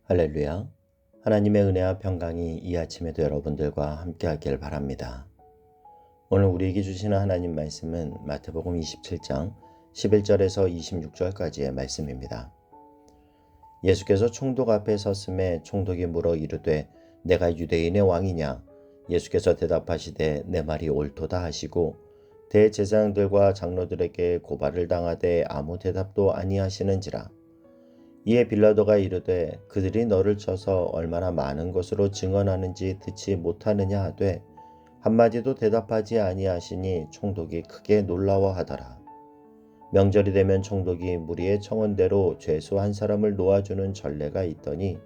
할렐루야. 하나님의 은혜와 평강이 이 아침에도 여러분들과 함께하길 바랍니다. 오늘 우리에게 주시는 하나님 말씀은 마태복음 27장 11절에서 26절까지의 말씀입니다. 예수께서 총독 앞에 섰음에 총독이 물어 이르되 내가 유대인의 왕이냐? 예수께서 대답하시되 내 말이 옳도다 하시고 대제사장들과 장로들에게 고발을 당하되 아무 대답도 아니하시는지라. 이에 빌라도가 이르되 그들이 너를 쳐서 얼마나 많은 것으로 증언하는지 듣지 못하느냐 하되 한마디도 대답하지 아니하시니 총독이 크게 놀라워하더라. 명절이 되면 총독이 무리의 청원대로 죄수 한 사람을 놓아주는 전례가 있더니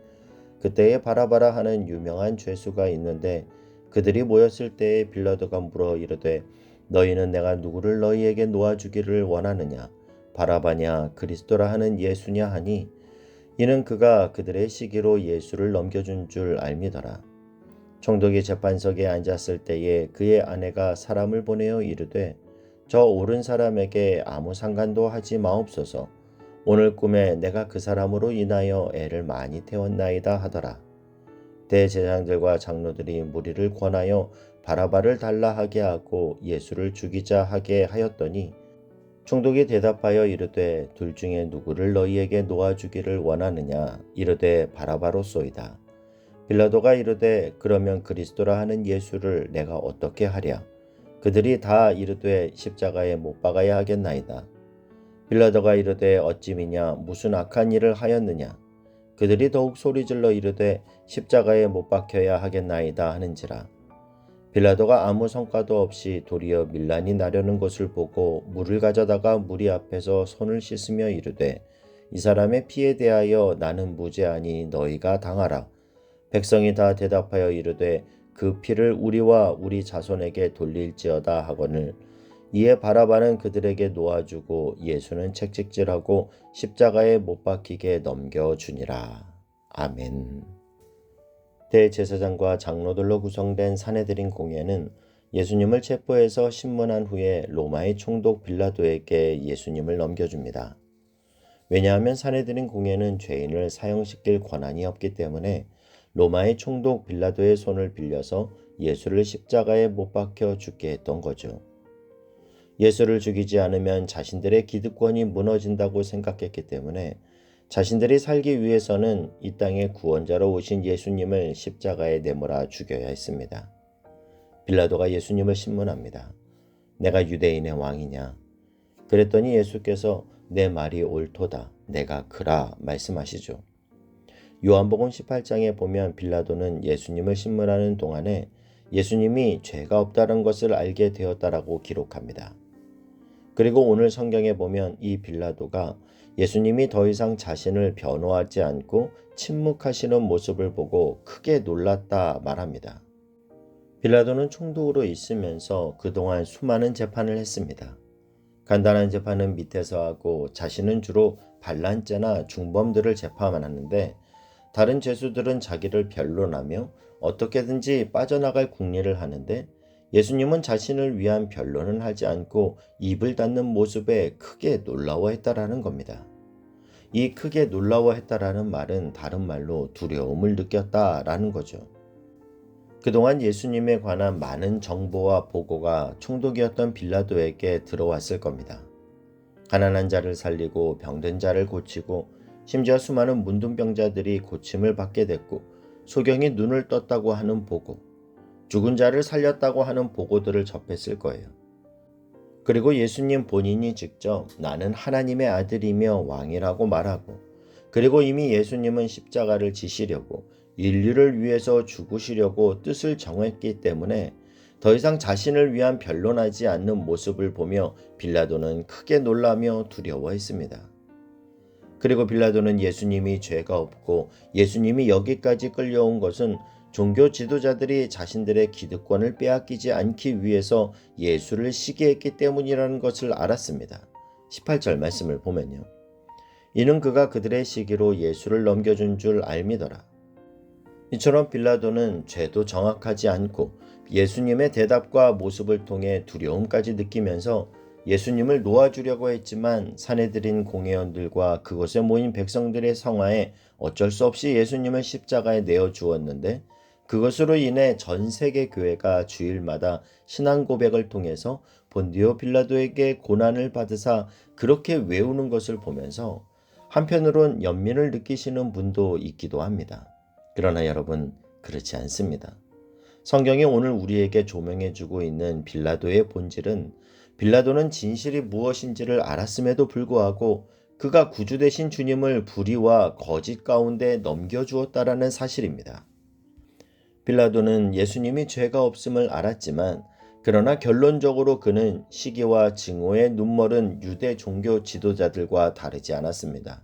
그때에 바라바라 하는 유명한 죄수가 있는데 그들이 모였을 때에 빌라도가 물어 이르되 너희는 내가 누구를 너희에게 놓아주기를 원하느냐? 바라바냐 그리스도라 하는 예수냐 하니 이는 그가 그들의 시기로 예수를 넘겨준 줄 알미더라. 총독이 재판석에 앉았을 때에 그의 아내가 사람을 보내어 이르되 저 옳은 사람에게 아무 상관도 하지 마옵소서. 오늘 꿈에 내가 그 사람으로 인하여 애를 많이 태웠나이다 하더라. 대제사장들과 장로들이 무리를 권하여 바라바를 달라 하게 하고 예수를 죽이자 하게 하였더니 총독이 대답하여 이르되 둘 중에 누구를 너희에게 놓아주기를 원하느냐? 이르되 바라바로소이다. 빌라도가 이르되 그러면 그리스도라 하는 예수를 내가 어떻게 하랴? 그들이 다 이르되 십자가에 못 박아야 하겠나이다. 빌라도가 이르되 어찌미냐 무슨 악한 일을 하였느냐? 그들이 더욱 소리질러 이르되 십자가에 못 박혀야 하겠나이다 하는지라. 빌라도가 아무 성과도 없이 도리어 밀란이 나려는 것을 보고 물을 가져다가 무리 앞에서 손을 씻으며 이르되 이 사람의 피에 대하여 나는 무죄하니 너희가 당하라. 백성이 다 대답하여 이르되 그 피를 우리와 우리 자손에게 돌릴지어다 하거늘 이에 바라바는 그들에게 놓아주고 예수는 채찍질하고 십자가에 못 박히게 넘겨주니라. 아멘. 대제사장과 장로들로 구성된 사내들인 공회는 예수님을 체포해서 신문한 후에 로마의 총독 빌라도에게 예수님을 넘겨줍니다. 왜냐하면 사내들인 공회는 죄인을 사형시킬 권한이 없기 때문에 로마의 총독 빌라도의 손을 빌려서 예수를 십자가에 못 박혀 죽게 했던 거죠. 예수를 죽이지 않으면 자신들의 기득권이 무너진다고 생각했기 때문에 자신들이 살기 위해서는 이 땅의 구원자로 오신 예수님을 십자가에 내몰아 죽여야 했습니다. 빌라도가 예수님을 신문합니다. 내가 유대인의 왕이냐? 그랬더니 예수께서 내 말이 옳도다. 내가 그라 말씀하시죠. 요한복음 18장에 보면 빌라도는 예수님을 신문하는 동안에 예수님이 죄가 없다는 것을 알게 되었다라고 기록합니다. 그리고 오늘 성경에 보면 이 빌라도가 예수님이 더 이상 자신을 변호하지 않고 침묵하시는 모습을 보고 크게 놀랐다 말합니다. 빌라도는 총독으로 있으면서 그동안 수많은 재판을 했습니다. 간단한 재판은 밑에서 하고 자신은 주로 반란죄나 중범들을 재판하는데 다른 죄수들은 자기를 변론하며 어떻게든지 빠져나갈 궁리를 하는데 예수님은 자신을 위한 변론은 하지 않고 입을 닫는 모습에 크게 놀라워했다라는 겁니다. 이 크게 놀라워했다라는 말은 다른 말로 두려움을 느꼈다라는 거죠. 그동안 예수님에 관한 많은 정보와 보고가 총독이었던 빌라도에게 들어왔을 겁니다. 가난한 자를 살리고 병든 자를 고치고 심지어 수많은 문둥병자들이 고침을 받게 됐고 소경이 눈을 떴다고 하는 보고 죽은 자를 살렸다고 하는 보고들을 접했을 거예요. 그리고 예수님 본인이 직접 나는 하나님의 아들이며 왕이라고 말하고 그리고 이미 예수님은 십자가를 지시려고 인류를 위해서 죽으시려고 뜻을 정했기 때문에 더 이상 자신을 위한 변론하지 않는 모습을 보며 빌라도는 크게 놀라며 두려워했습니다. 그리고 빌라도는 예수님이 죄가 없고 예수님이 여기까지 끌려온 것은 종교 지도자들이 자신들의 기득권을 빼앗기지 않기 위해서 예수를 시기했기 때문이라는 것을 알았습니다. 18절 말씀을 보면요. 이는 그가 그들의 시기로 예수를 넘겨준 줄 알미더라. 이처럼 빌라도는 죄도 정확하지 않고 예수님의 대답과 모습을 통해 두려움까지 느끼면서 예수님을 놓아주려고 했지만 사내들인 공회원들과 그곳에 모인 백성들의 성화에 어쩔 수 없이 예수님을 십자가에 내어 주었는데, 그것으로 인해 전 세계 교회가 주일마다 신앙 고백을 통해서 본디오 빌라도에게 고난을 받으사 그렇게 외우는 것을 보면서 한편으론 연민을 느끼시는 분도 있기도 합니다. 그러나 여러분, 그렇지 않습니다. 성경이 오늘 우리에게 조명해주고 있는 빌라도의 본질은, 빌라도는 진실이 무엇인지를 알았음에도 불구하고 그가 구주 되신 주님을 불의와 거짓 가운데 넘겨주었다라는 사실입니다. 빌라도는 예수님이 죄가 없음을 알았지만, 그러나 결론적으로 그는 시기와 증오에 눈멀은 유대 종교 지도자들과 다르지 않았습니다.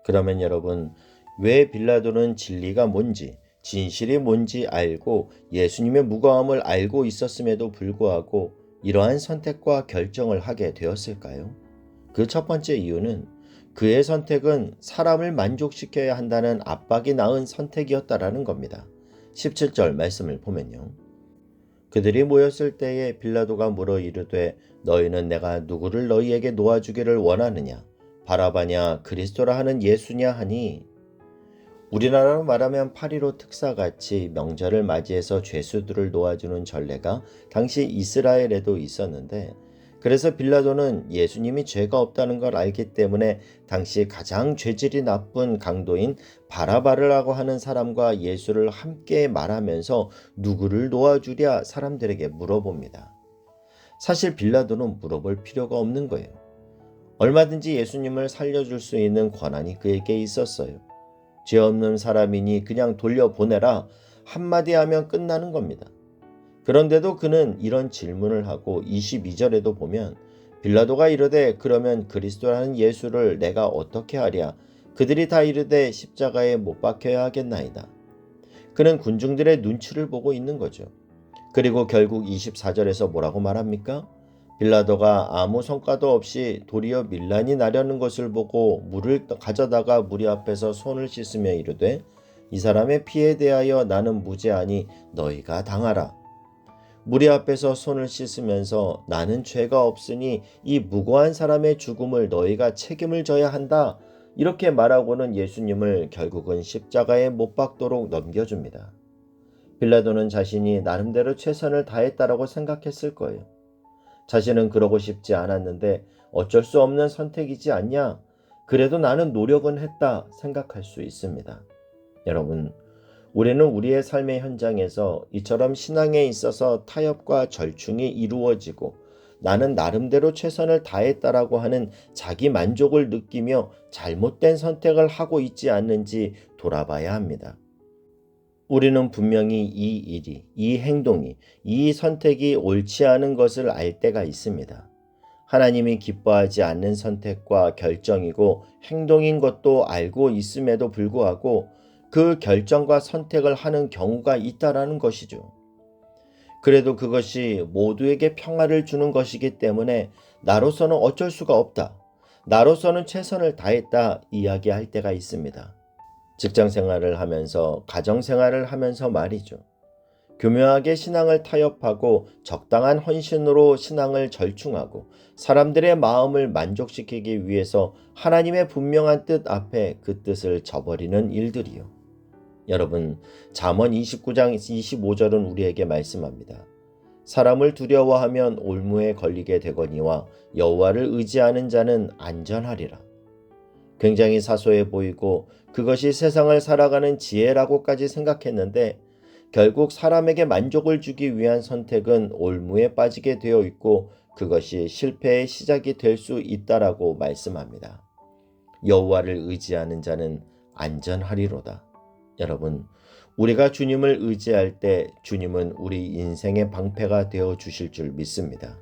그러면 여러분, 왜 빌라도는 진리가 뭔지, 진실이 뭔지 알고 예수님의 무거움을 알고 있었음에도 불구하고 이러한 선택과 결정을 하게 되었을까요? 그 첫 번째 이유는 그의 선택은 사람을 만족시켜야 한다는 압박이 낳은 선택이었다라는 겁니다. 17절 말씀을 보면요. 그들이 모였을 때에 빌라도가 물어 이르되 너희는 내가 누구를 너희에게 놓아주기를 원하느냐? 바라바냐 그리스도라 하는 예수냐 하니, 우리나라로 말하면 8.15 특사같이 명절을 맞이해서 죄수들을 놓아주는 전례가 당시 이스라엘에도 있었는데, 그래서 빌라도는 예수님이 죄가 없다는 걸 알기 때문에 당시 가장 죄질이 나쁜 강도인 바라바르라고 하는 사람과 예수를 함께 말하면서 누구를 놓아주랴 사람들에게 물어봅니다. 사실 빌라도는 물어볼 필요가 없는 거예요. 얼마든지 예수님을 살려줄 수 있는 권한이 그에게 있었어요. 죄 없는 사람이니 그냥 돌려보내라 한마디 하면 끝나는 겁니다. 그런데도 그는 이런 질문을 하고 22절에도 보면 빌라도가 이르되 그러면 그리스도라는 예수를 내가 어떻게 하랴? 그들이 다 이르되 십자가에 못 박혀야 하겠나이다. 그는 군중들의 눈치를 보고 있는 거죠. 그리고 결국 24절에서 뭐라고 말합니까? 빌라도가 아무 성과도 없이 도리어 밀란이 나려는 것을 보고 물을 가져다가 무리 앞에서 손을 씻으며 이르되 이 사람의 피에 대하여 나는 무죄하니 너희가 당하라. 무리 앞에서 손을 씻으면서 나는 죄가 없으니 이 무고한 사람의 죽음을 너희가 책임을 져야 한다, 이렇게 말하고는 예수님을 결국은 십자가에 못 박도록 넘겨줍니다. 빌라도는 자신이 나름대로 최선을 다했다라고 생각했을 거예요. 자신은 그러고 싶지 않았는데 어쩔 수 없는 선택이지 않냐? 그래도 나는 노력은 했다 생각할 수 있습니다. 여러분, 우리는 우리의 삶의 현장에서 이처럼 신앙에 있어서 타협과 절충이 이루어지고 나는 나름대로 최선을 다했다라고 하는 자기 만족을 느끼며 잘못된 선택을 하고 있지 않는지 돌아봐야 합니다. 우리는 분명히 이 일이, 이 행동이, 이 선택이 옳지 않은 것을 알 때가 있습니다. 하나님이 기뻐하지 않는 선택과 결정이고 행동인 것도 알고 있음에도 불구하고 그 결정과 선택을 하는 경우가 있다라는 것이죠. 그래도 그것이 모두에게 평화를 주는 것이기 때문에 나로서는 어쩔 수가 없다, 나로서는 최선을 다했다 이야기할 때가 있습니다. 직장 생활을 하면서, 가정 생활을 하면서 말이죠. 교묘하게 신앙을 타협하고 적당한 헌신으로 신앙을 절충하고 사람들의 마음을 만족시키기 위해서 하나님의 분명한 뜻 앞에 그 뜻을 저버리는 일들이요. 여러분, 잠언 29장 25절은 우리에게 말씀합니다. 사람을 두려워하면 올무에 걸리게 되거니와 여호와를 의지하는 자는 안전하리라. 굉장히 사소해 보이고 그것이 세상을 살아가는 지혜라고까지 생각했는데 결국 사람에게 만족을 주기 위한 선택은 올무에 빠지게 되어 있고 그것이 실패의 시작이 될 수 있다라고 말씀합니다. 여호와를 의지하는 자는 안전하리로다. 여러분, 우리가 주님을 의지할 때 주님은 우리 인생의 방패가 되어 주실 줄 믿습니다.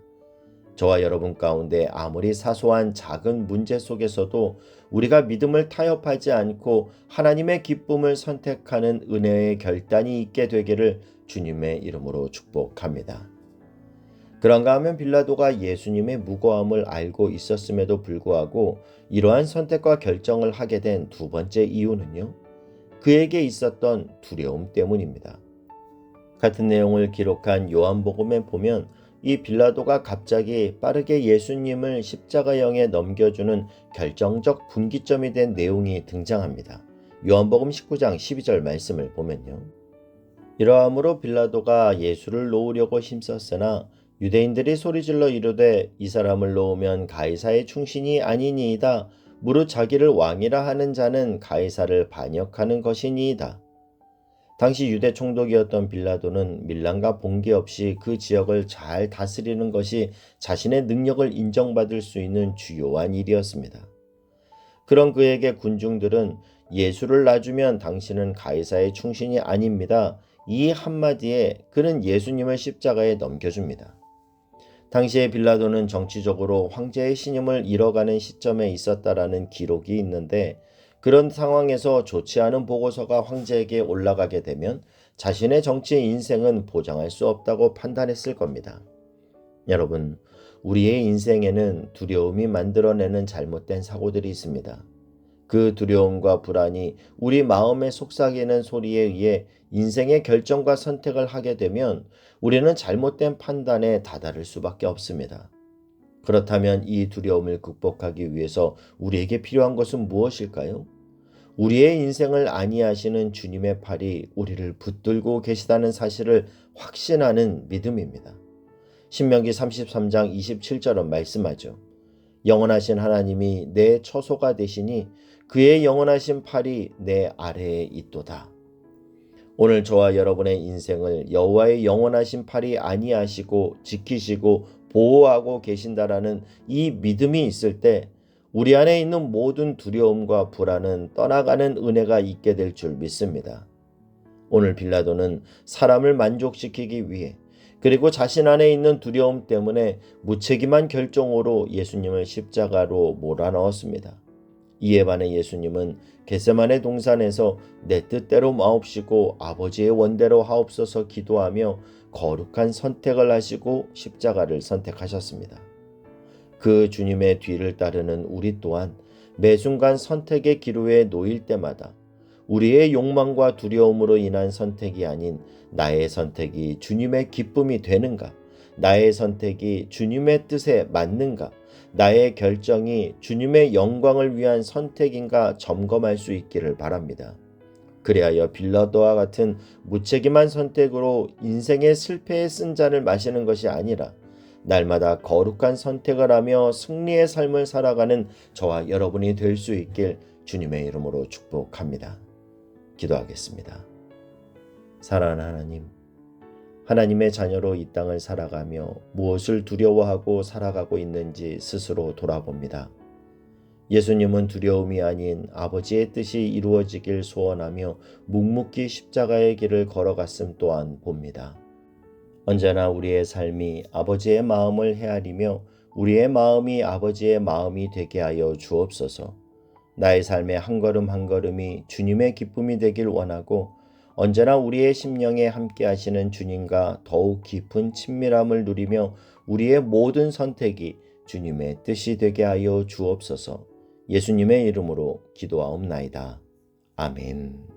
저와 여러분 가운데 아무리 사소한 작은 문제 속에서도 우리가 믿음을 타협하지 않고 하나님의 기쁨을 선택하는 은혜의 결단이 있게 되기를 주님의 이름으로 축복합니다. 그런가 하면 빌라도가 예수님의 무고함을 알고 있었음에도 불구하고 이러한 선택과 결정을 하게 된 두 번째 이유는요, 그에게 있었던 두려움 때문입니다. 같은 내용을 기록한 요한복음에 보면 이 빌라도가 갑자기 빠르게 예수님을 십자가형에 넘겨주는 결정적 분기점이 된 내용이 등장합니다. 요한복음 19장 12절 말씀을 보면요. 이러함으로 빌라도가 예수를 놓으려고 힘썼으나 유대인들이 소리질러 이르되 이 사람을 놓으면 가이사의 충신이 아니니이다. 무릇 자기를 왕이라 하는 자는 가이사를 반역하는 것이니이다. 당시 유대 총독이었던 빌라도는 밀란과 봉기 없이 그 지역을 잘 다스리는 것이 자신의 능력을 인정받을 수 있는 주요한 일이었습니다. 그런 그에게 군중들은 예수를 놔주면 당신은 가이사의 충신이 아닙니다. 이 한마디에 그는 예수님을 십자가에 넘겨줍니다. 당시에 빌라도는 정치적으로 황제의 신임을 잃어가는 시점에 있었다라는 기록이 있는데 그런 상황에서 좋지 않은 보고서가 황제에게 올라가게 되면 자신의 정치 인생은 보장할 수 없다고 판단했을 겁니다. 여러분, 우리의 인생에는 두려움이 만들어내는 잘못된 사고들이 있습니다. 그 두려움과 불안이 우리 마음에 속삭이는 소리에 의해 인생의 결정과 선택을 하게 되면 우리는 잘못된 판단에 다다를 수밖에 없습니다. 그렇다면 이 두려움을 극복하기 위해서 우리에게 필요한 것은 무엇일까요? 우리의 인생을 안위하시는 주님의 팔이 우리를 붙들고 계시다는 사실을 확신하는 믿음입니다. 신명기 33장 27절은 말씀하죠. 영원하신 하나님이 내 처소가 되시니 그의 영원하신 팔이 내 아래에 있도다. 오늘 저와 여러분의 인생을 여호와의 영원하신 팔이 안위하시고 지키시고 보호하고 계신다라는 이 믿음이 있을 때 우리 안에 있는 모든 두려움과 불안은 떠나가는 은혜가 있게 될 줄 믿습니다. 오늘 빌라도는 사람을 만족시키기 위해 그리고 자신 안에 있는 두려움 때문에 무책임한 결정으로 예수님을 십자가로 몰아넣었습니다. 이에 반해 예수님은 겟세마네 동산에서 내 뜻대로 마옵시고 아버지의 원대로 하옵소서 기도하며 거룩한 선택을 하시고 십자가를 선택하셨습니다. 그 주님의 뒤를 따르는 우리 또한 매 순간 선택의 기로에 놓일 때마다 우리의 욕망과 두려움으로 인한 선택이 아닌 나의 선택이 주님의 기쁨이 되는가? 나의 선택이 주님의 뜻에 맞는가? 나의 결정이 주님의 영광을 위한 선택인가 점검할 수 있기를 바랍니다. 그리하여 빌라도와 같은 무책임한 선택으로 인생의 실패의 쓴잔을 마시는 것이 아니라 날마다 거룩한 선택을 하며 승리의 삶을 살아가는 저와 여러분이 될 수 있길 주님의 이름으로 축복합니다. 기도하겠습니다. 사랑하는 하나님, 하나님의 자녀로 이 땅을 살아가며 무엇을 두려워하고 살아가고 있는지 스스로 돌아봅니다. 예수님은 두려움이 아닌 아버지의 뜻이 이루어지길 소원하며 묵묵히 십자가의 길을 걸어갔음 또한 봅니다. 언제나 우리의 삶이 아버지의 마음을 헤아리며 우리의 마음이 아버지의 마음이 되게 하여 주옵소서. 나의 삶의 한 걸음 한 걸음이 주님의 기쁨이 되길 원하고 언제나 우리의 심령에 함께 하시는 주님과 더욱 깊은 친밀함을 누리며 우리의 모든 선택이 주님의 뜻이 되게 하여 주옵소서. 예수님의 이름으로 기도하옵나이다. 아멘.